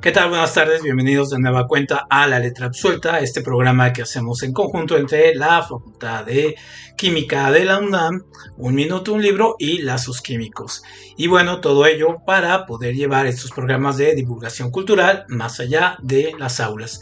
¿Qué tal? Buenas tardes, bienvenidos de nueva cuenta a La Letra Absuelta, este programa que hacemos en conjunto entre la Facultad de Química de la UNAM, Un Minuto, un Libro y Lazos Químicos. Y bueno, todo ello para poder llevar estos programas de divulgación cultural más allá de las aulas.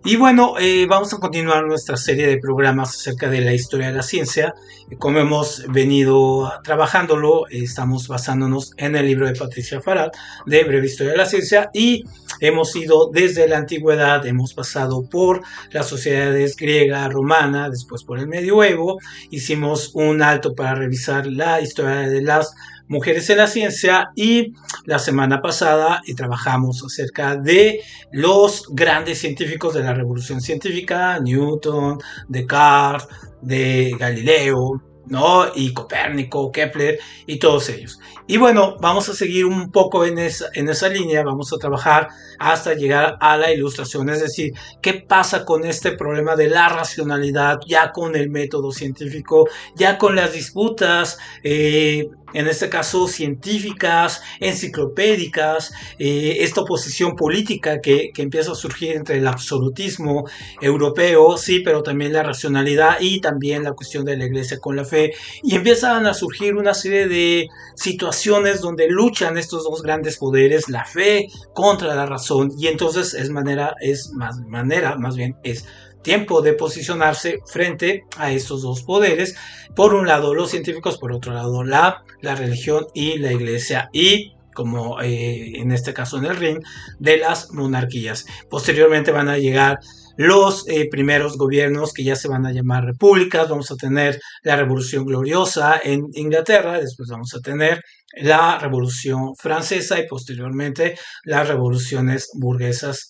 Y bueno, vamos a continuar nuestra serie de programas acerca de la historia de la ciencia. Como hemos venido trabajándolo, estamos basándonos en el libro de Patricia Farad de Breve Historia de la Ciencia y hemos ido desde la antigüedad, hemos pasado por las sociedades griega, romana, después por el medioevo, hicimos un alto para revisar la historia de las mujeres en la ciencia y la semana pasada trabajamos acerca de los grandes científicos de la revolución científica, Newton, Descartes, de Galileo, ¿no? Y Copérnico, Kepler y todos ellos. Y bueno, vamos a seguir un poco en esa línea, vamos a trabajar hasta llegar a la ilustración, es decir, qué pasa con este problema de la racionalidad, ya con el método científico, ya con las disputas, en este caso científicas, enciclopédicas, esta oposición política que empieza a surgir entre el absolutismo europeo, sí, pero también la racionalidad y también la cuestión de la iglesia con la fe, y empiezan a surgir una serie de situaciones donde luchan estos dos grandes poderes, la fe contra la razón, y entonces más bien es tiempo de posicionarse frente a estos dos poderes, por un lado los científicos, por otro lado la religión y la iglesia, y como en este caso en el ring, de las monarquías. Posteriormente van a llegar los primeros gobiernos que ya se van a llamar repúblicas, vamos a tener la Revolución Gloriosa en Inglaterra, después vamos a tener la Revolución Francesa y posteriormente las revoluciones burguesas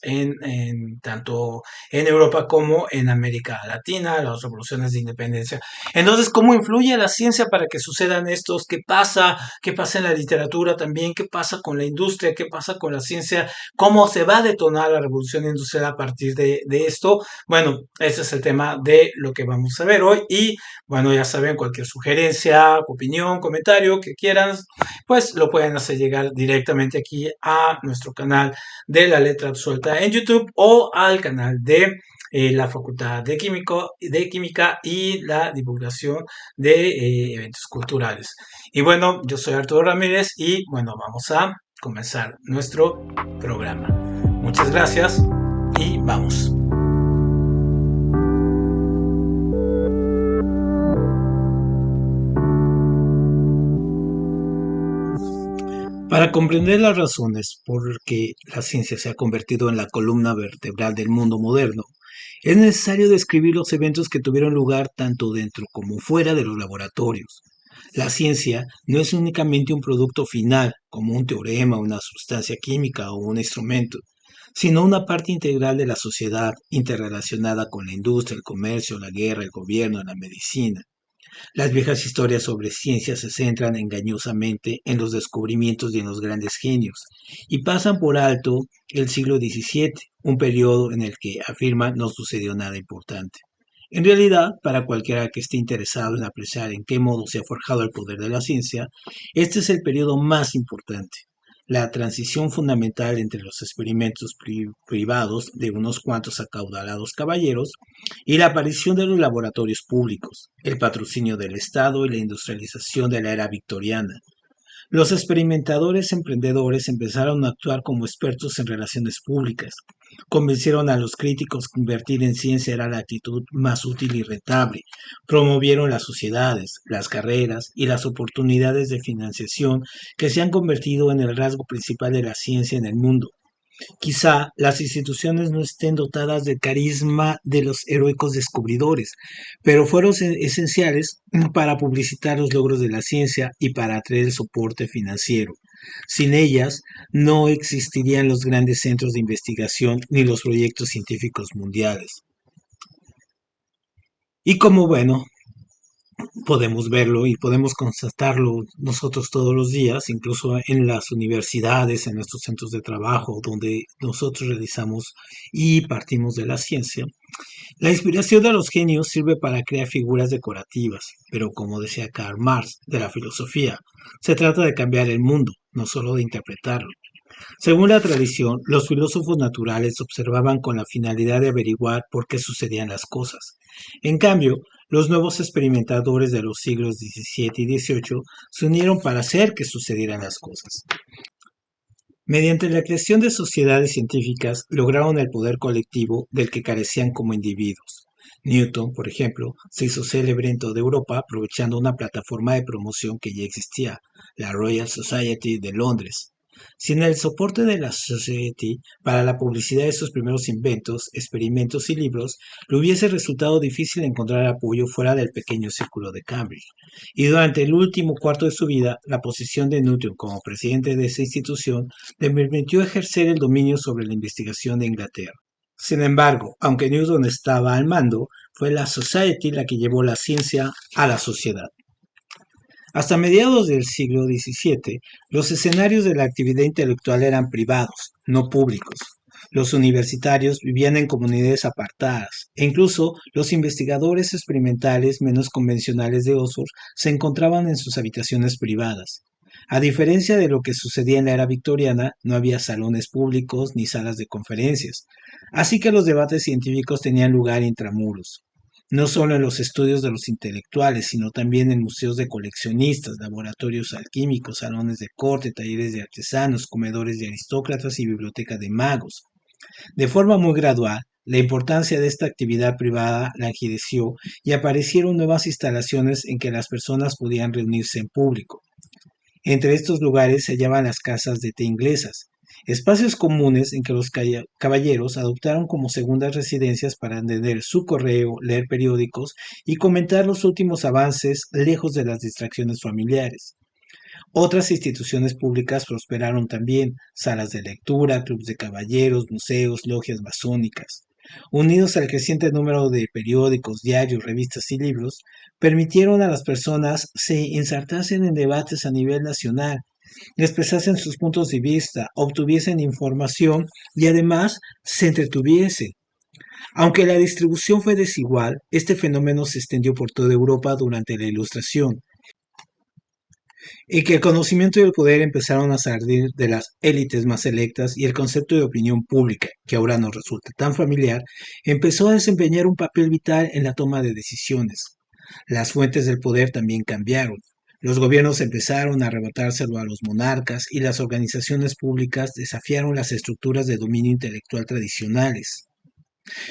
tanto en Europa como en América Latina, las revoluciones de independencia. Entonces, ¿cómo influye la ciencia para que sucedan estos? ¿Qué pasa? ¿Qué pasa en la literatura también? ¿Qué pasa con la industria? ¿Qué pasa con la ciencia? ¿Cómo se va a detonar la revolución industrial a partir de esto? Bueno, ese es el tema de lo que vamos a ver hoy y bueno, ya saben, cualquier sugerencia, opinión, comentario que quieran, pues lo pueden hacer llegar directamente aquí a nuestro canal de La Letra Suelta en YouTube o al canal de la Facultad de Química y la divulgación de eventos culturales. Y bueno, yo soy Arturo Ramírez y bueno, vamos a comenzar nuestro programa. Muchas gracias y vamos. Para comprender las razones por que la ciencia se ha convertido en la columna vertebral del mundo moderno, es necesario describir los eventos que tuvieron lugar tanto dentro como fuera de los laboratorios. La ciencia no es únicamente un producto final, como un teorema, una sustancia química o un instrumento, sino una parte integral de la sociedad interrelacionada con la industria, el comercio, la guerra, el gobierno, la medicina. Las viejas historias sobre ciencia se centran engañosamente en los descubrimientos y en los grandes genios, y pasan por alto el siglo XVII, un periodo en el que, afirman, no sucedió nada importante. En realidad, para cualquiera que esté interesado en apreciar en qué modo se ha forjado el poder de la ciencia, este es el periodo más importante. La transición fundamental entre los experimentos privados de unos cuantos acaudalados caballeros y la aparición de los laboratorios públicos, el patrocinio del Estado y la industrialización de la era victoriana. Los experimentadores emprendedores empezaron a actuar como expertos en relaciones públicas. Convencieron a los críticos que invertir en ciencia era la actitud más útil y rentable. Promovieron las sociedades, las carreras y las oportunidades de financiación que se han convertido en el rasgo principal de la ciencia en el mundo. Quizá las instituciones no estén dotadas del carisma de los heroicos descubridores, pero fueron esenciales para publicitar los logros de la ciencia y para atraer el soporte financiero. Sin ellas, no existirían los grandes centros de investigación ni los proyectos científicos mundiales. Y como bueno, podemos verlo y podemos constatarlo nosotros todos los días, incluso en las universidades, en nuestros centros de trabajo, donde nosotros realizamos y partimos de la ciencia. La inspiración de los genios sirve para crear figuras decorativas, pero como decía Karl Marx de la filosofía, se trata de cambiar el mundo, no solo de interpretarlo. Según la tradición, los filósofos naturales observaban con la finalidad de averiguar por qué sucedían las cosas. En cambio, los nuevos experimentadores de los siglos XVII y XVIII se unieron para hacer que sucedieran las cosas. Mediante la creación de sociedades científicas lograron el poder colectivo del que carecían como individuos. Newton, por ejemplo, se hizo célebre en toda Europa aprovechando una plataforma de promoción que ya existía, la Royal Society de Londres. Sin el soporte de la Society para la publicidad de sus primeros inventos, experimentos y libros, le hubiese resultado difícil encontrar apoyo fuera del pequeño círculo de Cambridge. Y durante el último cuarto de su vida, la posición de Newton como presidente de esa institución le permitió ejercer el dominio sobre la investigación de Inglaterra. Sin embargo, aunque Newton estaba al mando, fue la Society la que llevó la ciencia a la sociedad. Hasta mediados del siglo XVII, los escenarios de la actividad intelectual eran privados, no públicos. Los universitarios vivían en comunidades apartadas, e incluso los investigadores experimentales menos convencionales de Oxford se encontraban en sus habitaciones privadas. A diferencia de lo que sucedía en la era victoriana, no había salones públicos ni salas de conferencias, así que los debates científicos tenían lugar intramuros, no solo en los estudios de los intelectuales, sino también en museos de coleccionistas, laboratorios alquímicos, salones de corte, talleres de artesanos, comedores de aristócratas y bibliotecas de magos. De forma muy gradual, la importancia de esta actividad privada languideció y aparecieron nuevas instalaciones en que las personas podían reunirse en público. Entre estos lugares se hallaban las casas de té inglesas, espacios comunes en que los caballeros adoptaron como segundas residencias para atender su correo, leer periódicos y comentar los últimos avances lejos de las distracciones familiares. Otras instituciones públicas prosperaron también, salas de lectura, clubes de caballeros, museos, logias masónicas. Unidos al creciente número de periódicos, diarios, revistas y libros, permitieron a las personas se insertasen en debates a nivel nacional, expresasen sus puntos de vista, obtuviesen información y además se entretuviesen. Aunque la distribución fue desigual, este fenómeno se extendió por toda Europa durante la Ilustración, y que el conocimiento y el poder empezaron a salir de las élites más selectas y el concepto de opinión pública, que ahora nos resulta tan familiar, empezó a desempeñar un papel vital en la toma de decisiones. Las fuentes del poder también cambiaron. Los gobiernos empezaron a arrebatárselo a los monarcas y las organizaciones públicas desafiaron las estructuras de dominio intelectual tradicionales.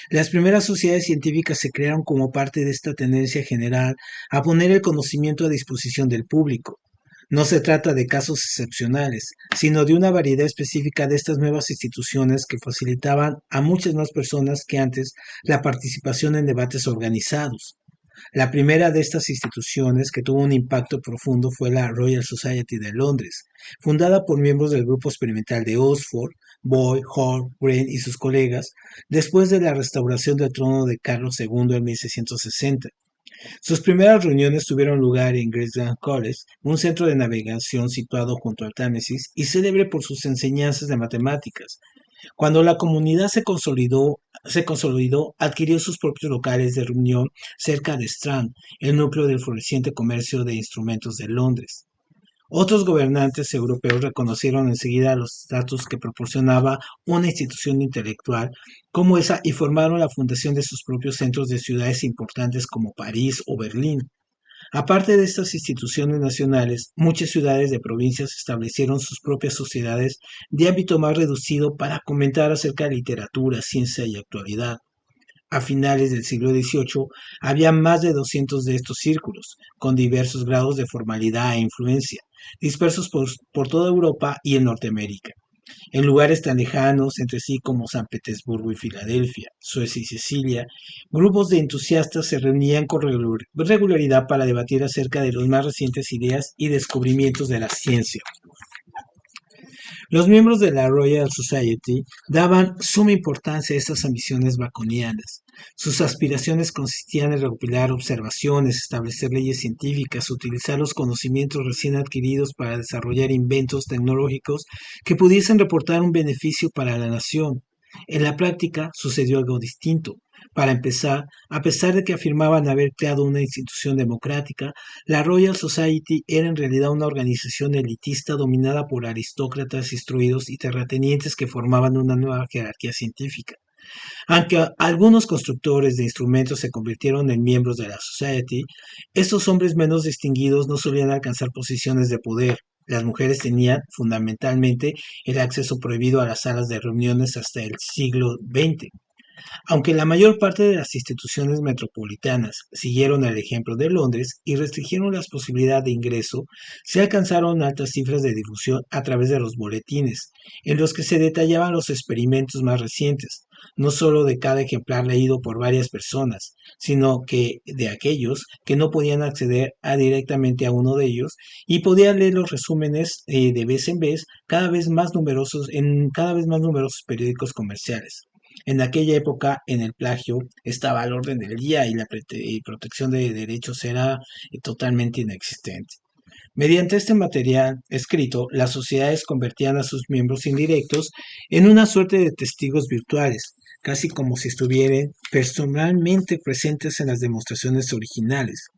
Las primeras sociedades científicas se crearon como parte de esta tendencia general a poner el conocimiento a disposición del público. No se trata de casos excepcionales, sino de una variedad específica de estas nuevas instituciones que facilitaban a muchas más personas que antes la participación en debates organizados. La primera de estas instituciones que tuvo un impacto profundo fue la Royal Society de Londres, fundada por miembros del grupo experimental de Oxford, Boyle, Hall, Green y sus colegas, después de la restauración del trono de Carlos II en 1660. Sus primeras reuniones tuvieron lugar en Grantham College, un centro de navegación situado junto al Támesis y célebre por sus enseñanzas de matemáticas. Cuando la comunidad se consolidó, adquirió sus propios locales de reunión cerca de Strand, el núcleo del floreciente comercio de instrumentos de Londres. Otros gobernantes europeos reconocieron enseguida los estatus que proporcionaba una institución intelectual como esa y formaron la fundación de sus propios centros de ciudades importantes como París o Berlín. Aparte de estas instituciones nacionales, muchas ciudades de provincias establecieron sus propias sociedades de ámbito más reducido para comentar acerca de literatura, ciencia y actualidad. A finales del siglo XVIII había más de 200 de estos círculos, con diversos grados de formalidad e influencia, dispersos por toda Europa y en Norteamérica, en lugares tan lejanos entre sí como San Petersburgo y Filadelfia, Suecia y Sicilia. Grupos de entusiastas se reunían con regularidad para debatir acerca de las más recientes ideas y descubrimientos de la ciencia. Los miembros de la Royal Society daban suma importancia a estas ambiciones baconianas. Sus aspiraciones consistían en recopilar observaciones, establecer leyes científicas, utilizar los conocimientos recién adquiridos para desarrollar inventos tecnológicos que pudiesen reportar un beneficio para la nación. En la práctica sucedió algo distinto. Para empezar, a pesar de que afirmaban haber creado una institución democrática, la Royal Society era en realidad una organización elitista dominada por aristócratas instruidos y terratenientes que formaban una nueva jerarquía científica. Aunque algunos constructores de instrumentos se convirtieron en miembros de la Society, estos hombres menos distinguidos no solían alcanzar posiciones de poder. Las mujeres tenían, fundamentalmente, el acceso prohibido a las salas de reuniones hasta el siglo XX. Aunque la mayor parte de las instituciones metropolitanas siguieron el ejemplo de Londres y restringieron las posibilidades de ingreso, se alcanzaron altas cifras de difusión a través de los boletines, en los que se detallaban los experimentos más recientes, no solo de cada ejemplar leído por varias personas, sino que de aquellos que no podían acceder directamente a uno de ellos y podían leer los resúmenes de vez en vez, cada vez más numerosos periódicos comerciales. En aquella época, en el plagio estaba al orden del día y la protección de derechos era totalmente inexistente. Mediante este material escrito, las sociedades convertían a sus miembros indirectos en una suerte de testigos virtuales, casi como si estuvieran personalmente presentes en las demostraciones originales.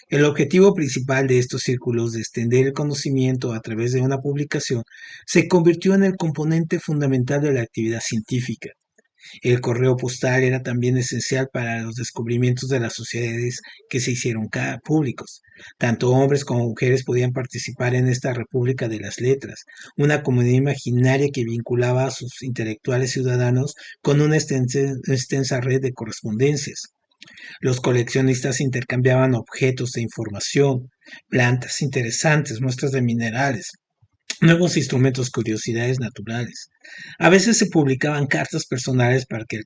El objetivo principal de estos círculos de extender el conocimiento a través de una publicación se convirtió en el componente fundamental de la actividad científica. El correo postal era también esencial para los descubrimientos de las sociedades que se hicieron públicos. Tanto hombres como mujeres podían participar en esta República de las Letras, una comunidad imaginaria que vinculaba a sus intelectuales ciudadanos con una extensa red de correspondencias. Los coleccionistas intercambiaban objetos de información, plantas interesantes, muestras de minerales, nuevos instrumentos, curiosidades naturales. A veces se publicaban cartas personales para que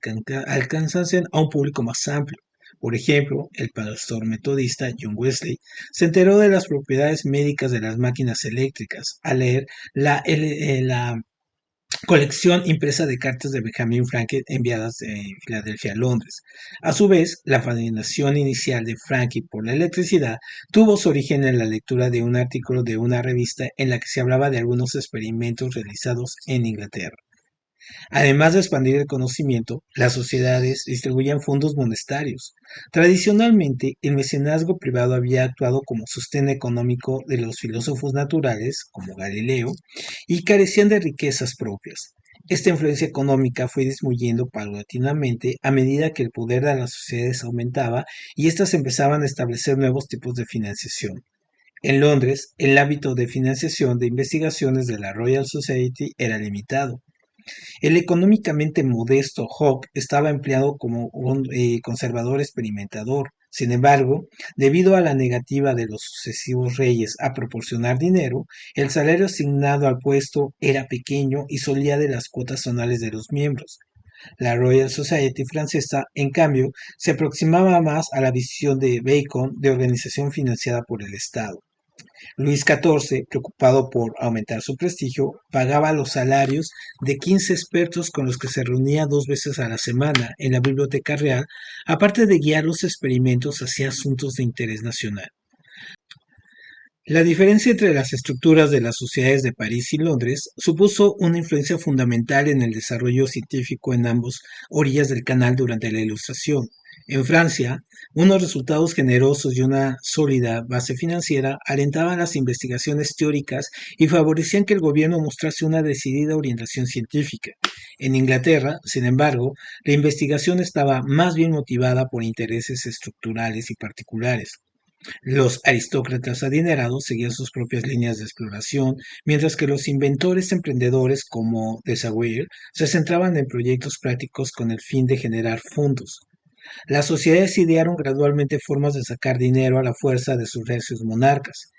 alcanzasen a un público más amplio. Por ejemplo, el pastor metodista John Wesley se enteró de las propiedades médicas de las máquinas eléctricas al leer la colección impresa de cartas de Benjamin Franklin enviadas de Filadelfia a Londres. A su vez, la fascinación inicial de Franklin por la electricidad tuvo su origen en la lectura de un artículo de una revista en la que se hablaba de algunos experimentos realizados en Inglaterra. Además de expandir el conocimiento, las sociedades distribuían fondos monetarios. Tradicionalmente, el mecenazgo privado había actuado como sostén económico de los filósofos naturales, como Galileo, y carecían de riquezas propias. Esta influencia económica fue disminuyendo paulatinamente a medida que el poder de las sociedades aumentaba y éstas empezaban a establecer nuevos tipos de financiación. En Londres, el hábito de financiación de investigaciones de la Royal Society era limitado. El económicamente modesto Hawke estaba empleado como un conservador experimentador. Sin embargo, debido a la negativa de los sucesivos reyes a proporcionar dinero, el salario asignado al puesto era pequeño y solía de las cuotas anuales de los miembros. La Royal Society francesa, en cambio, se aproximaba más a la visión de Bacon de organización financiada por el Estado. Luis XIV, preocupado por aumentar su prestigio, pagaba los salarios de 15 expertos con los que se reunía 2 veces a la semana en la Biblioteca Real, aparte de guiar los experimentos hacia asuntos de interés nacional. La diferencia entre las estructuras de las sociedades de París y Londres supuso una influencia fundamental en el desarrollo científico en ambas orillas del canal durante la Ilustración. En Francia, unos resultados generosos y una sólida base financiera alentaban las investigaciones teóricas y favorecían que el gobierno mostrase una decidida orientación científica. En Inglaterra, sin embargo, la investigación estaba más bien motivada por intereses estructurales y particulares. Los aristócratas adinerados seguían sus propias líneas de exploración, mientras que los inventores emprendedores como de Saussure se centraban en proyectos prácticos con el fin de generar fondos. Las sociedades idearon gradualmente formas de sacar dinero a la fuerza de sus recios monarcas.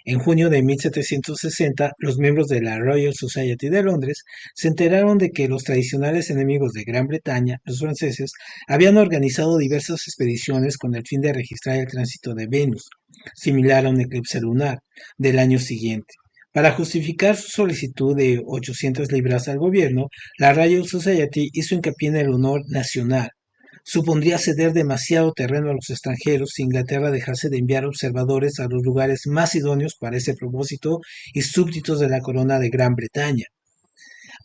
En junio de 1760, los miembros de la Royal Society de Londres se enteraron de que los tradicionales enemigos de Gran Bretaña, los franceses, habían organizado diversas expediciones con el fin de registrar el tránsito de Venus, similar a un eclipse lunar, del año siguiente. Para justificar su solicitud de 800 libras al gobierno, la Royal Society hizo hincapié en el honor nacional. Supondría ceder demasiado terreno a los extranjeros si Inglaterra dejase de enviar observadores a los lugares más idóneos para ese propósito y súbditos de la corona de Gran Bretaña.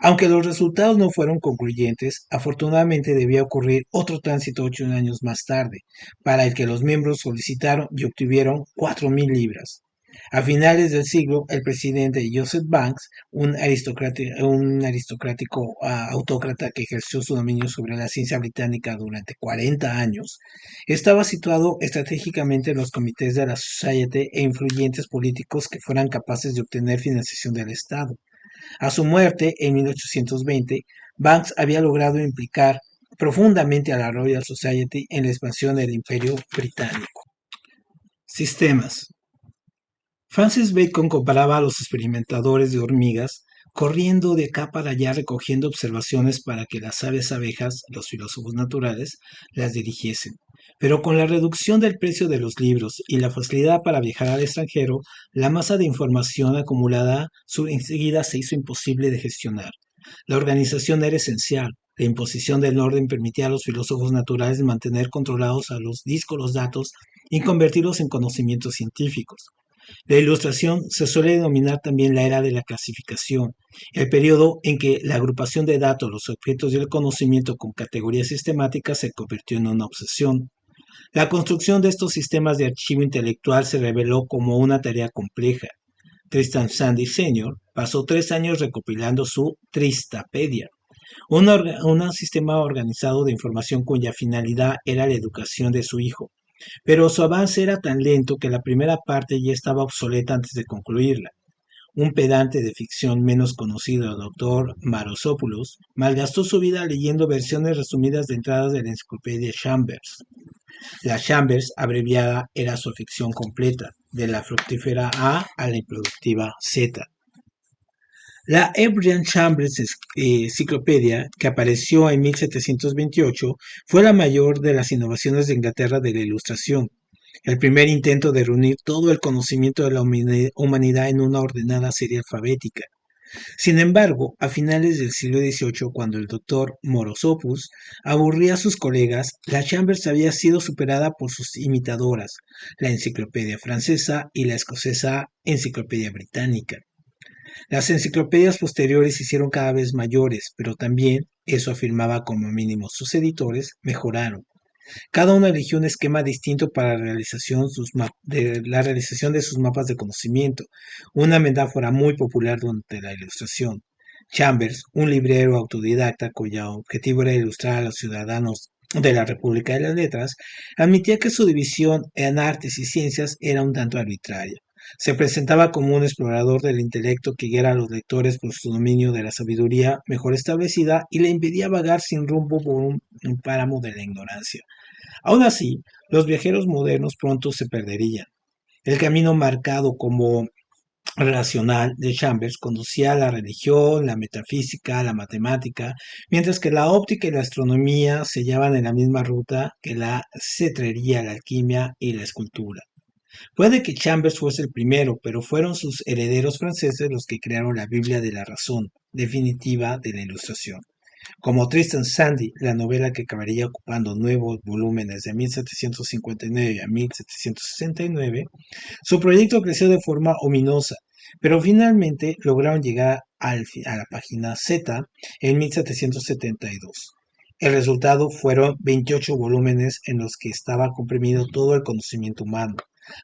Aunque los resultados no fueron concluyentes, afortunadamente debía ocurrir otro tránsito 8 años más tarde, para el que los miembros solicitaron y obtuvieron 4.000 libras. A finales del siglo, el presidente Joseph Banks, un aristocrático autócrata que ejerció su dominio sobre la ciencia británica durante 40 años, estaba situado estratégicamente en los comités de la Society e influyentes políticos que fueran capaces de obtener financiación del Estado. A su muerte, en 1820, Banks había logrado implicar profundamente a la Royal Society en la expansión del Imperio Británico. Sistemas. Francis Bacon comparaba a los experimentadores de hormigas corriendo de acá para allá recogiendo observaciones para que las sabias abejas, los filósofos naturales, las dirigiesen. Pero con la reducción del precio de los libros y la facilidad para viajar al extranjero, la masa de información acumulada enseguida se hizo imposible de gestionar. La organización era esencial. La imposición del orden permitía a los filósofos naturales mantener controlados a los discos los datos y convertirlos en conocimientos científicos. La Ilustración se suele denominar también la era de la clasificación, el periodo en que la agrupación de datos, los objetos y el conocimiento con categorías sistemáticas se convirtió en una obsesión. La construcción de estos sistemas de archivo intelectual se reveló como una tarea compleja. Tristan Sandy Sr. pasó 3 años recopilando su Tristapedia, un sistema organizado de información cuya finalidad era la educación de su hijo. Pero su avance era tan lento que la primera parte ya estaba obsoleta antes de concluirla. Un pedante de ficción menos conocido, el doctor Marosopoulos, malgastó su vida leyendo versiones resumidas de entradas de la enciclopedia Chambers. La Chambers, abreviada, era su ficción completa, de la fructífera A a la improductiva Z. La Hebrew Chambers Enciclopedia, que apareció en 1728, fue la mayor de las innovaciones de Inglaterra de la Ilustración, el primer intento de reunir todo el conocimiento de la humanidad en una ordenada serie alfabética. Sin embargo, a finales del siglo XVIII, cuando el doctor Morosopoulos aburría a sus colegas, la Chambers había sido superada por sus imitadoras, la Enciclopedia Francesa y la escocesa Enciclopedia Británica. Las enciclopedias posteriores se hicieron cada vez mayores, pero también, eso afirmaba como mínimo sus editores, mejoraron. Cada uno eligió un esquema distinto para la realización de sus mapas de conocimiento, una metáfora muy popular durante la Ilustración. Chambers, un librero autodidacta cuyo objetivo era ilustrar a los ciudadanos de la República de las Letras, admitía que su división en artes y ciencias era un tanto arbitraria. Se presentaba como un explorador del intelecto que guiara a los lectores por su dominio de la sabiduría mejor establecida y le impedía vagar sin rumbo por un páramo de la ignorancia. Aún así, los viajeros modernos pronto se perderían. El camino marcado como racional de Chambers conducía a la religión, la metafísica, la matemática, mientras que la óptica y la astronomía se llevan en la misma ruta que la cetrería, la alquimia y la escultura. Puede que Chambers fuese el primero, pero fueron sus herederos franceses los que crearon la Biblia de la razón definitiva de la Ilustración. Como Tristan Sandy, la novela que acabaría ocupando nuevos volúmenes de 1759 a 1769, su proyecto creció de forma ominosa, pero finalmente lograron llegar a la página Z en 1772. El resultado fueron 28 volúmenes en los que estaba comprimido todo el conocimiento humano.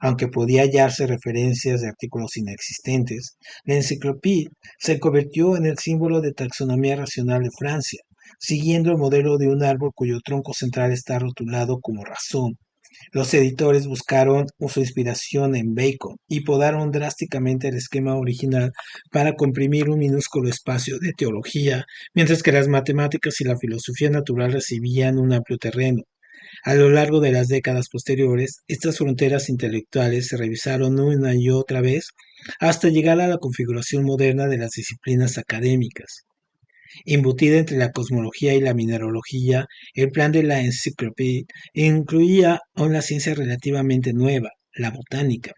Aunque podía hallarse referencias de artículos inexistentes, la enciclopedia se convirtió en el símbolo de taxonomía racional de Francia, siguiendo el modelo de un árbol cuyo tronco central está rotulado como razón. Los editores buscaron su inspiración en Bacon y podaron drásticamente el esquema original para comprimir un minúsculo espacio de teología, mientras que las matemáticas y la filosofía natural recibían un amplio terreno. A lo largo de las décadas posteriores, estas fronteras intelectuales se revisaron una y otra vez hasta llegar a la configuración moderna de las disciplinas académicas. Embutida entre la cosmología y la mineralogía, el plan de la enciclopedia incluía una ciencia relativamente nueva, la botánica.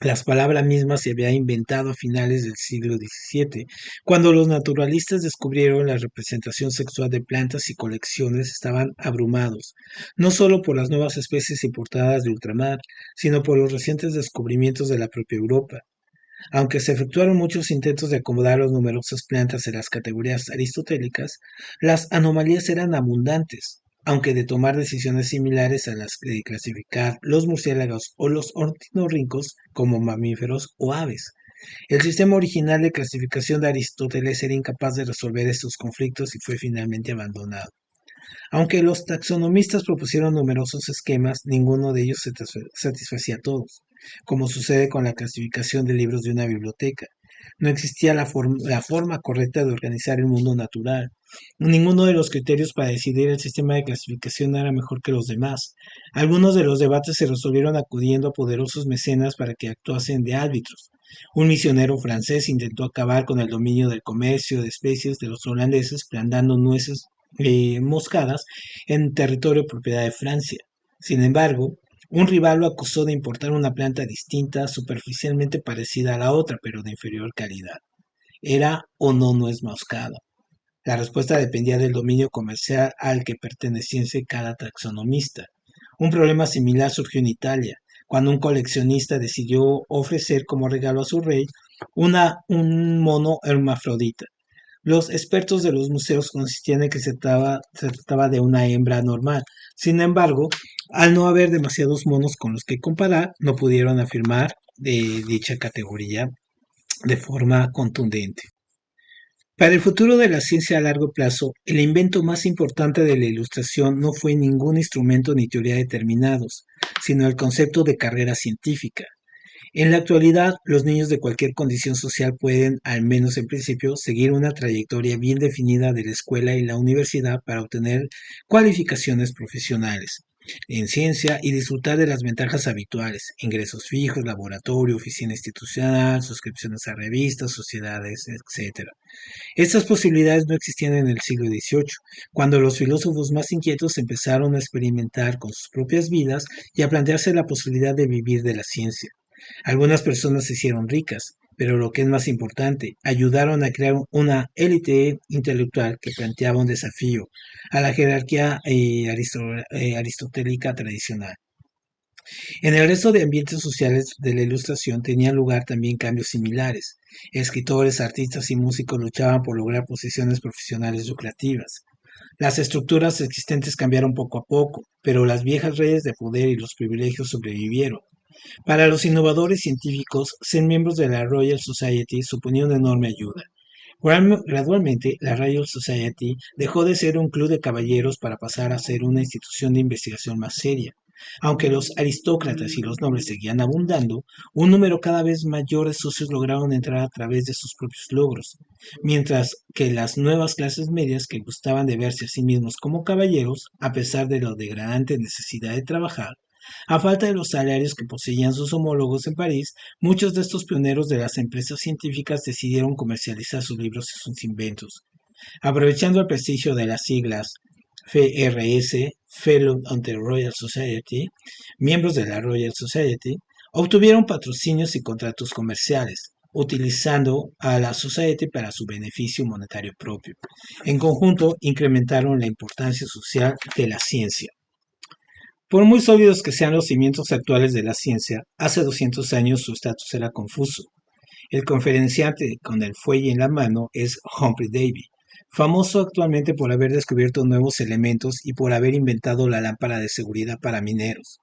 Las palabras mismas se habían inventado a finales del siglo XVII, cuando los naturalistas descubrieron la representación sexual de plantas y colecciones estaban abrumados, no solo por las nuevas especies importadas de ultramar, sino por los recientes descubrimientos de la propia Europa. Aunque se efectuaron muchos intentos de acomodar las numerosas plantas en las categorías aristotélicas, las anomalías eran abundantes, aunque de tomar decisiones similares a las de clasificar los murciélagos o los ornitorrincos como mamíferos o aves. El sistema original de clasificación de Aristóteles era incapaz de resolver estos conflictos y fue finalmente abandonado. Aunque los taxonomistas propusieron numerosos esquemas, ninguno de ellos satisfacía a todos, como sucede con la clasificación de libros de una biblioteca. No existía la forma correcta de organizar el mundo natural. Ninguno de los criterios para decidir el sistema de clasificación era mejor que los demás. Algunos de los debates se resolvieron acudiendo a poderosos mecenas para que actuasen de árbitros. Un misionero francés intentó acabar con el dominio del comercio de especies de los holandeses plantando nueces moscadas en territorio propiedad de Francia. Sin embargo, un rival lo acusó de importar una planta distinta, superficialmente parecida a la otra, pero de inferior calidad. ¿Era o no nuez moscada? La respuesta dependía del dominio comercial al que perteneciese cada taxonomista. Un problema similar surgió en Italia, cuando un coleccionista decidió ofrecer como regalo a su rey un mono hermafrodita. Los expertos de los museos consistían en que se trataba de una hembra normal. Sin embargo, al no haber demasiados monos con los que comparar, no pudieron afirmar de dicha categoría de forma contundente. Para el futuro de la ciencia a largo plazo, el invento más importante de la ilustración no fue ningún instrumento ni teoría determinados, sino el concepto de carrera científica. En la actualidad, los niños de cualquier condición social pueden, al menos en principio, seguir una trayectoria bien definida de la escuela y la universidad para obtener cualificaciones profesionales en ciencia y disfrutar de las ventajas habituales, ingresos fijos, laboratorio, oficina institucional, suscripciones a revistas, sociedades, etc. Estas posibilidades no existían en el siglo XVIII, cuando los filósofos más inquietos empezaron a experimentar con sus propias vidas y a plantearse la posibilidad de vivir de la ciencia. Algunas personas se hicieron ricas, pero lo que es más importante, ayudaron a crear una élite intelectual que planteaba un desafío a la jerarquía aristotélica tradicional. En el resto de ambientes sociales de la Ilustración tenían lugar también cambios similares. Escritores, artistas y músicos luchaban por lograr posiciones profesionales lucrativas. Las estructuras existentes cambiaron poco a poco, pero las viejas redes de poder y los privilegios sobrevivieron. Para los innovadores científicos, ser miembros de la Royal Society suponía una enorme ayuda. Gradualmente, la Royal Society dejó de ser un club de caballeros para pasar a ser una institución de investigación más seria. Aunque los aristócratas y los nobles seguían abundando, un número cada vez mayor de socios lograron entrar a través de sus propios logros, mientras que las nuevas clases medias que gustaban de verse a sí mismos como caballeros, a pesar de la degradante necesidad de trabajar, a falta de los salarios que poseían sus homólogos en París, muchos de estos pioneros de las empresas científicas decidieron comercializar sus libros y sus inventos. Aprovechando el prestigio de las siglas FRS, Fellow of the Royal Society, miembros de la Royal Society, obtuvieron patrocinios y contratos comerciales, utilizando a la Society para su beneficio monetario propio. En conjunto, incrementaron la importancia social de la ciencia. Por muy sólidos que sean los cimientos actuales de la ciencia, hace 200 años su estatus era confuso. El conferenciante con el fuelle en la mano es Humphrey Davy, famoso actualmente por haber descubierto nuevos elementos y por haber inventado la lámpara de seguridad para mineros,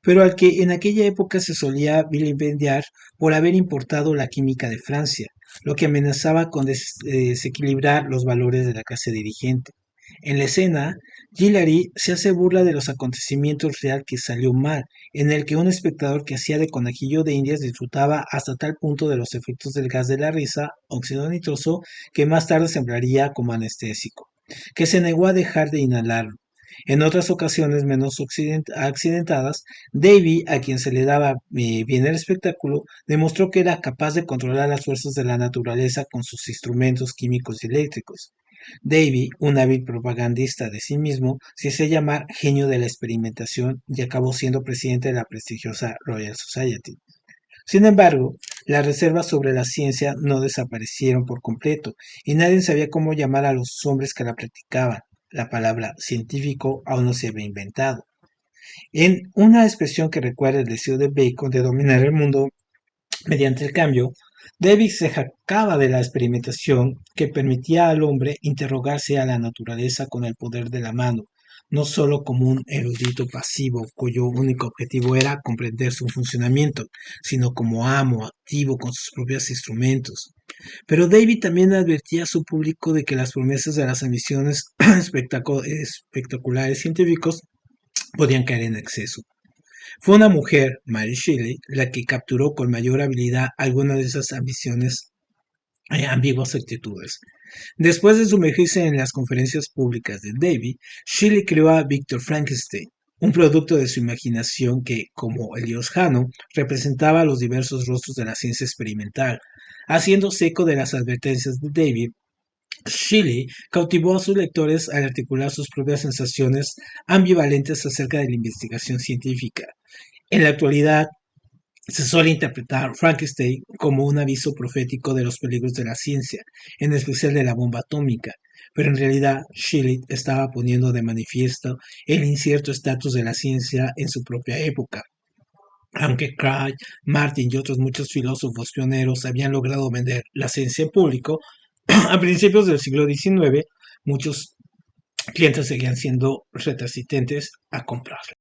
pero al que en aquella época se solía vilipendiar por haber importado la química de Francia, lo que amenazaba con desequilibrar los valores de la clase dirigente. En la escena, Guillory se hace burla de los acontecimientos real que salió mal, en el que un espectador que hacía de conejillo de indias disfrutaba hasta tal punto de los efectos del gas de la risa, óxido nitroso, que más tarde se emplearía como anestésico, que se negó a dejar de inhalarlo. En otras ocasiones menos accidentadas, Davy, a quien se le daba bien el espectáculo, demostró que era capaz de controlar las fuerzas de la naturaleza con sus instrumentos químicos y eléctricos. Davy, un hábil propagandista de sí mismo, se hacía llamar genio de la experimentación y acabó siendo presidente de la prestigiosa Royal Society. Sin embargo, las reservas sobre la ciencia no desaparecieron por completo y nadie sabía cómo llamar a los hombres que la practicaban. La palabra científico aún no se había inventado. En una expresión que recuerda el deseo de Bacon de dominar el mundo mediante el cambio, David se jactaba de la experimentación que permitía al hombre interrogarse a la naturaleza con el poder de la mano, no solo como un erudito pasivo cuyo único objetivo era comprender su funcionamiento, sino como amo activo con sus propios instrumentos. Pero David también advertía a su público de que las promesas de las ambiciones espectaculares científicos podían caer en exceso. Fue una mujer, Mary Shelley, la que capturó con mayor habilidad algunas de esas ambiciones ambiguas actitudes. Después de sumergirse en las conferencias públicas de Davy, Shelley creó a Victor Frankenstein, un producto de su imaginación que, como Elias Hano, representaba los diversos rostros de la ciencia experimental. Haciéndose eco de las advertencias de David, Shelley cautivó a sus lectores al articular sus propias sensaciones ambivalentes acerca de la investigación científica. En la actualidad, se suele interpretar Frankenstein como un aviso profético de los peligros de la ciencia, en especial de la bomba atómica, pero en realidad Shelley estaba poniendo de manifiesto el incierto estatus de la ciencia en su propia época. Aunque Craig, Martin y otros muchos filósofos pioneros habían logrado vender la ciencia en público, a principios del siglo XIX muchos clientes seguían siendo resistentes a comprarla.